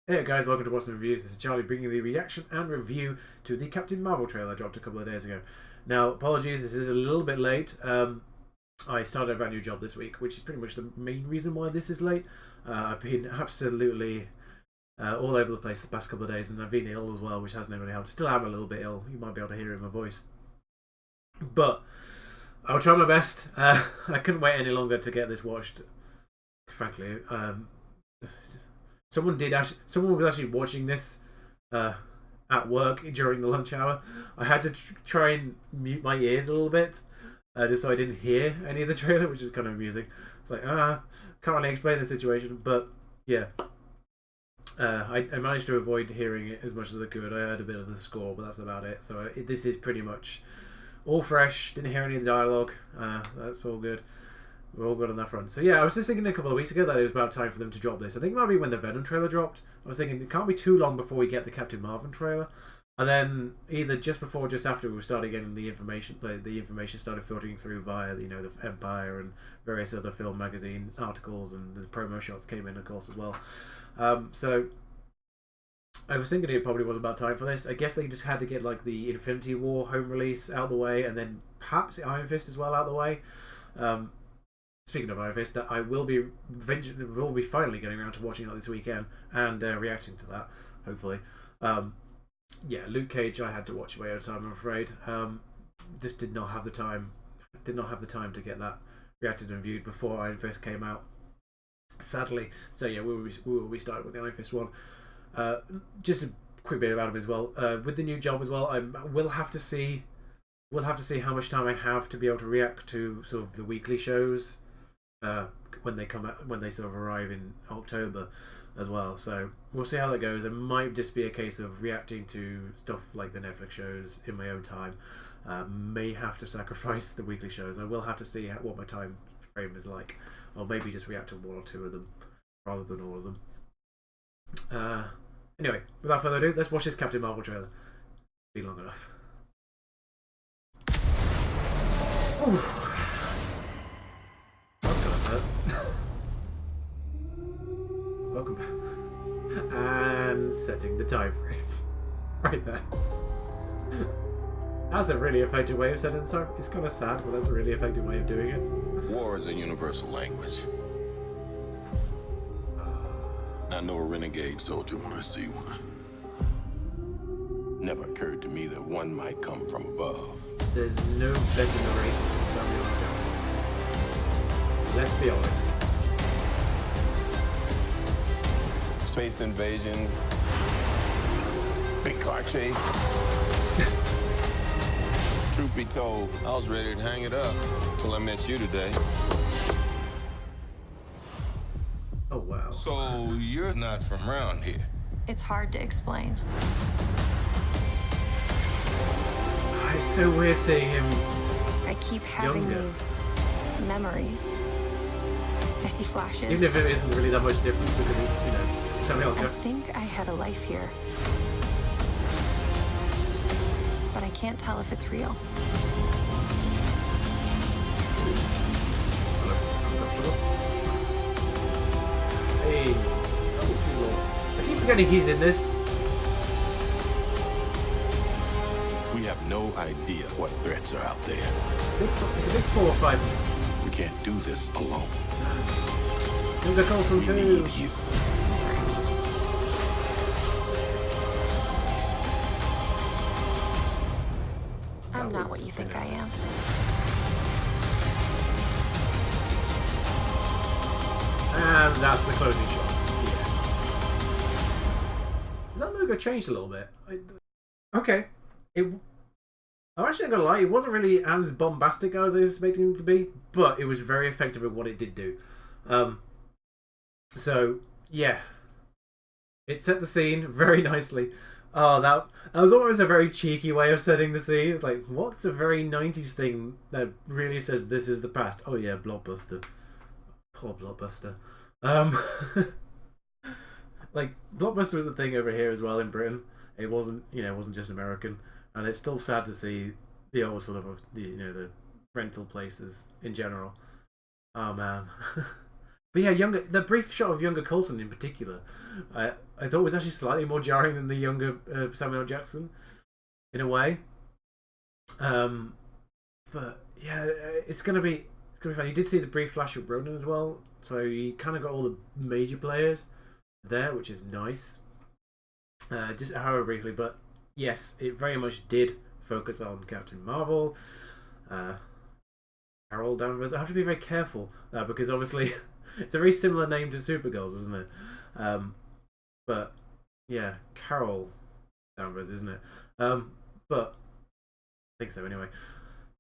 Hey guys, welcome to Watson Reviews. This is Charlie bringing the reaction and review to the Captain Marvel trailer I dropped a couple of days ago. Now, apologies, this is a little bit late. I started a brand new job this week, which is pretty much the main reason why this is late. I've been absolutely all over the place the past couple of days, and I've been ill as well, which hasn't really helped. Still am a little bit ill. You might be able to hear it in my voice. But I'll try my best. I couldn't wait any longer to get this watched, frankly. Someone was actually watching this at work during the lunch hour. I had to try and mute my ears a little bit, just so I didn't hear any of the trailer, which is kind of amusing. It's like, can't really explain the situation, but yeah. I managed to avoid hearing it as much as I could. I heard a bit of the score, but that's about it. So this is pretty much all fresh. Didn't hear any of the dialogue. That's all good. We're all good on that front. So yeah, I was just thinking a couple of weeks ago that it was about time for them to drop this. I think it might be when the Venom trailer dropped. I was thinking it can't be too long before we get the Captain Marvel trailer. And then either just before or just after we started getting the information, the information started filtering through via, the Empire and various other film magazine articles, and the promo shots came in, of course, as well. So I was thinking it probably was about time for this. I guess they just had to get like the Infinity War home release out of the way, and then perhaps the Iron Fist as well out of the way. Speaking of Iron Fist, that I will be finally getting around to watching that this weekend and reacting to that, hopefully. Yeah, Luke Cage I had to watch way over time, I'm afraid. Just did not have the time. Did not have the time to get that reacted and viewed before Iron Fist came out, sadly. So yeah, we will be starting with the Iron Fist one. Just a quick bit about him as well. With the new job as well, we'll have to see how much time I have to be able to react to sort of the weekly shows when they come out, when they sort of arrive in October as well. So we'll see how that goes. It might just be a case of reacting to stuff like the Netflix shows in my own time. May have to sacrifice the weekly shows. I will have to see what my time frame is like, or maybe just react to one or two of them rather than all of them. Anyway, without further ado, let's watch this Captain Marvel trailer. Been long enough. Ooh. That's gonna hurt. Welcome back. And setting the time frame. Right there. That's a really effective way of setting the time. It's kind of sad, but that's a really effective way of doing it. War is a universal language. I know a renegade soldier when I see one. Never occurred to me that one might come from above. There's no better narrator than Samuel L. Jackson. Let's be honest. Space invasion, big car chase. Truth be told, I was ready to hang it up till I met you today. Oh wow. So you're not from around here? It's hard to explain. It's so weird seeing him. I keep having Younger. these memories. I see flashes. Even if it isn't really that much difference because it's, Samuel L. I Jackson. think I had a life here. But I can't tell if it's real. Hey. I keep forgetting he's in this. We have no idea what threats are out there. It's a big 4 or 5. We can't do this alone. Linda Coulson We too. need you. I'm not what you think I am. And that's the closing shot. Yes. Has that logo changed a little bit? Okay. I'm actually not gonna lie, it wasn't really as bombastic as I was expecting it to be, but it was very effective at what it did do. So yeah, it set the scene very nicely. Oh, that was almost a very cheeky way of setting the scene. It's like, what's a very 90s thing that really says this is the past? Oh yeah, Blockbuster. Poor Blockbuster. Like, Blockbuster was a thing over here as well in Britain. It wasn't, it wasn't just American. And it's still sad to see the old sort of, the rental places in general. Oh man. But yeah, the brief shot of younger Coulson in particular, I thought was actually slightly more jarring than the younger Samuel L. Jackson, in a way. But yeah, it's gonna be fun. You did see the brief flash of Ronan as well, so you kind of got all the major players there, which is nice. Just however briefly, but yes, it very much did focus on Captain Marvel. Carol Danvers. I have to be very careful because obviously it's a very similar name to Supergirl's, isn't it? But yeah, Carol Danvers, isn't it? But I think so anyway.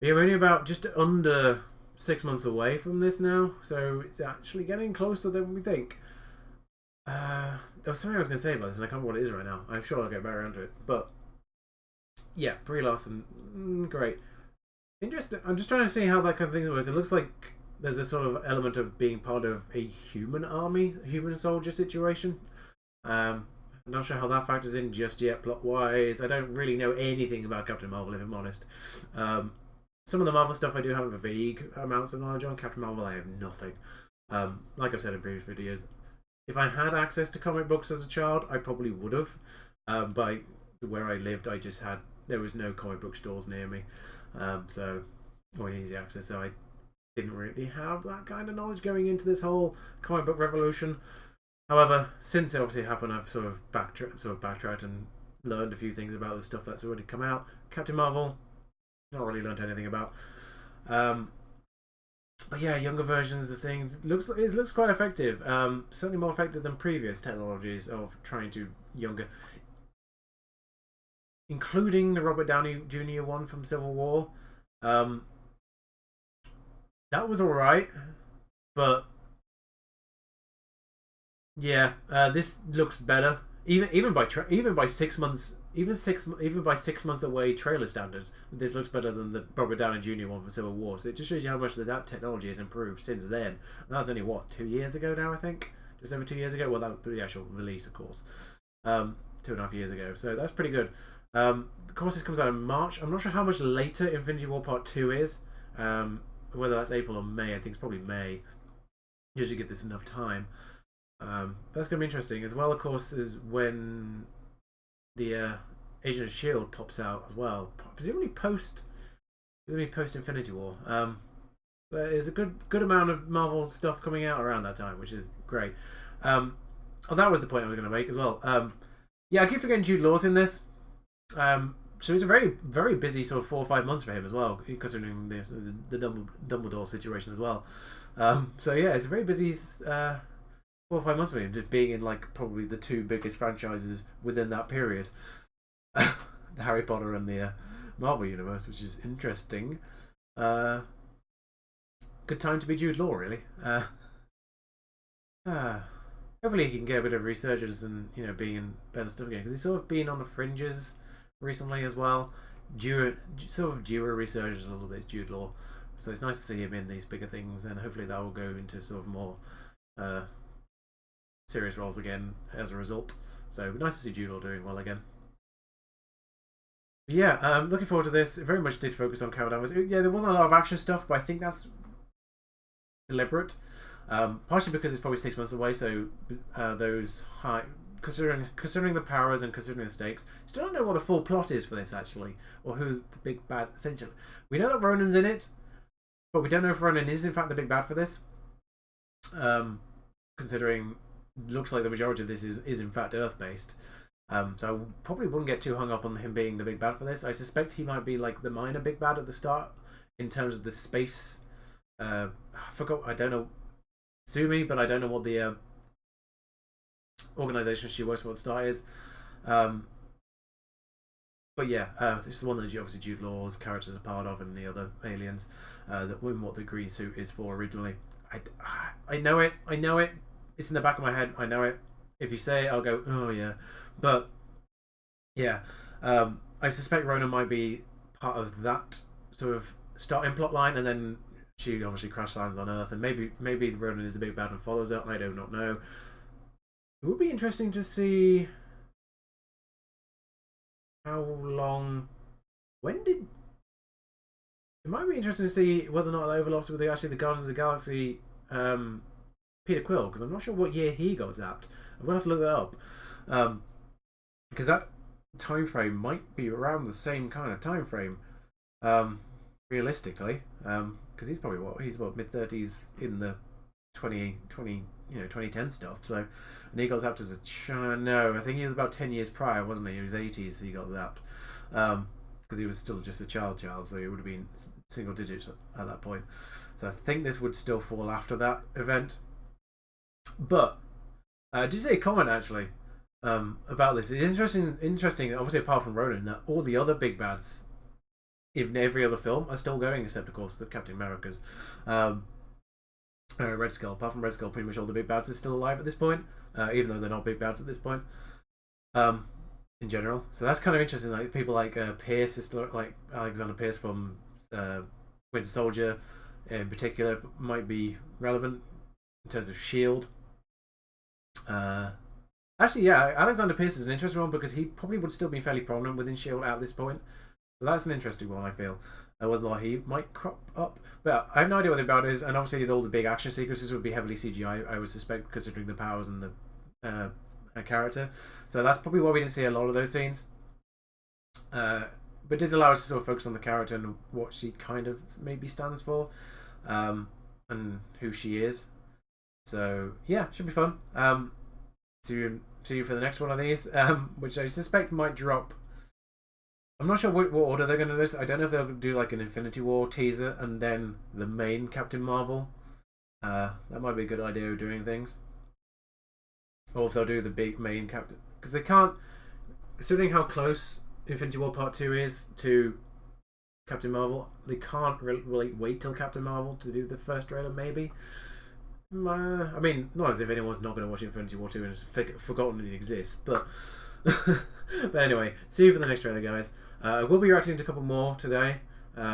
Yeah, we're only about just under 6 months away from this now, so it's actually getting closer than we think. There was something I was going to say about this, and I can't remember what it is right now. I'm sure I'll get back around to it. But yeah, Brie Larson, great. Interesting. I'm just trying to see how that kind of thing works. It looks like there's a sort of element of being part of a human army, a human soldier situation. I'm not sure how that factors in just yet, plot-wise. I don't really know anything about Captain Marvel, if I'm honest. Some of the Marvel stuff I do have vague amounts of knowledge on. Captain Marvel, I have nothing. Like I've said in previous videos, if I had access to comic books as a child, I probably would have. But where I lived, there was no comic book stores near me. Or easy access, so I didn't really have that kind of knowledge going into this whole comic book revolution. However, since it obviously happened, I've sort of backtracked and learned a few things about the stuff that's already come out. Captain Marvel, not really learned anything about. But yeah, younger versions of things it looks quite effective. Certainly more effective than previous technologies of trying to younger, including the Robert Downey Jr. one from Civil War. That was alright, but yeah, this looks better. Even by 6 months, even by 6 months away trailer standards, this looks better than the Robert Downey Jr. one from Civil War. So it just shows you how much that technology has improved since then. And that was only 2 years ago now, I think, just over 2 years ago. Well, that was the actual release, of course, 2.5 years ago. So that's pretty good. Of course, this comes out in March. I'm not sure how much later Infinity War Part 2 is. Whether that's April or May, I think it's probably May. Usually give this enough time. That's going to be interesting. As well, of course, is when the Agent of S.H.I.E.L.D. pops out as well. Presumably post Infinity War. There's a good amount of Marvel stuff coming out around that time, which is great. That was the point I was going to make as well. Yeah, I keep forgetting Jude Law's in this. So it's a very, very busy sort of 4 or 5 months for him as well, considering the Dumbledore situation as well. So yeah, it's a very busy 4 or 5 months for him, just being in like probably the 2 biggest franchises within that period, the Harry Potter and the Marvel universe, which is interesting. Good time to be Jude Law, really. Hopefully he can get a bit of resurgence and being in better stuff again, because he's sort of been on the fringes recently as well. Sort of due a resurgence a little bit, Jude Law. So it's nice to see him in these bigger things, and hopefully that will go into sort of more serious roles again as a result. So nice to see Jude Law doing well again. But yeah, looking forward to this. It very much did focus on Carol Danvers. Yeah, there wasn't a lot of action stuff, but I think that's deliberate. Partially because it's probably 6 months away, so those high. Considering the powers and considering the stakes, still don't know what the full plot is for this actually, or who the big bad. Essentially, we know that Ronan's in it, but we don't know if Ronan is in fact the big bad for this. Considering looks like the majority of this is in fact Earth based, so I probably wouldn't get too hung up on him being the big bad for this. I suspect he might be like the minor big bad at the start in terms of the space. I forgot. I don't know. Sue me, but I don't know what the organization she works for at the start is. But yeah, it's the one that obviously Jude Law's characters are part of, and the other aliens. What the green suit is for originally. I know it. It's in the back of my head. I know it. If you say it, I'll go, oh yeah. But yeah, I suspect Ronan might be part of that sort of starting plot line, and then she obviously crash lands on Earth, and maybe Ronan is the big bad and follows her. I do not know. It would be interesting to see how long. It might be interesting to see whether or not that overlaps with the Guardians of the Galaxy Peter Quill, because I'm not sure what year he got zapped. I'm gonna have to look that up, because that time frame might be around the same kind of time frame, realistically, because he's what mid-30s in the 2010 stuff. So, and he got zapped as no, I think he was about 10 years prior, wasn't he? He was 80s, he got zapped, because he was still just a child, so he would have been single digits at that point. So I think this would still fall after that event. But did you say a comment actually about this? It's interesting. Obviously, apart from Ronan, that all the other big bads in every other film are still going, except of course the Captain America's. Red Skull. Apart from Red Skull, pretty much all the big bads are still alive at this point, even though they're not big bads at this point. In general, so that's kind of interesting. Like people like Pierce is still, like Alexander Pierce from Winter Soldier, in particular, might be relevant in terms of Shield. Actually, yeah, Alexander Pierce is an interesting one because he probably would still be fairly prominent within Shield at this point. So that's an interesting one, I feel. Whether he might crop up, but I have no idea what the about is. And obviously, all the big action sequences would be heavily CGI, I would suspect, considering the powers and the character. So that's probably why we didn't see a lot of those scenes. But it did allow us to sort of focus on the character and what she kind of maybe stands for, and who she is. So yeah, should be fun. See you for the next one of these, which I suspect might drop. I'm not sure what order they're going to do this. I don't know if they'll do like an Infinity War teaser and then the main Captain Marvel. That might be a good idea of doing things. Or if they'll do the big main Captain, because they can't, considering how close Infinity War Part 2 is to Captain Marvel, they can't really wait till Captain Marvel to do the first trailer, maybe. I mean, not as if anyone's not going to watch Infinity War 2 and just forgotten it exists, but but anyway, see you for the next trailer, guys. We'll be reacting to a couple more today,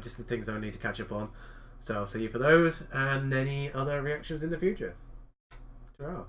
just the things I need to catch up on. So I'll see you for those and any other reactions in the future. Ta-ra.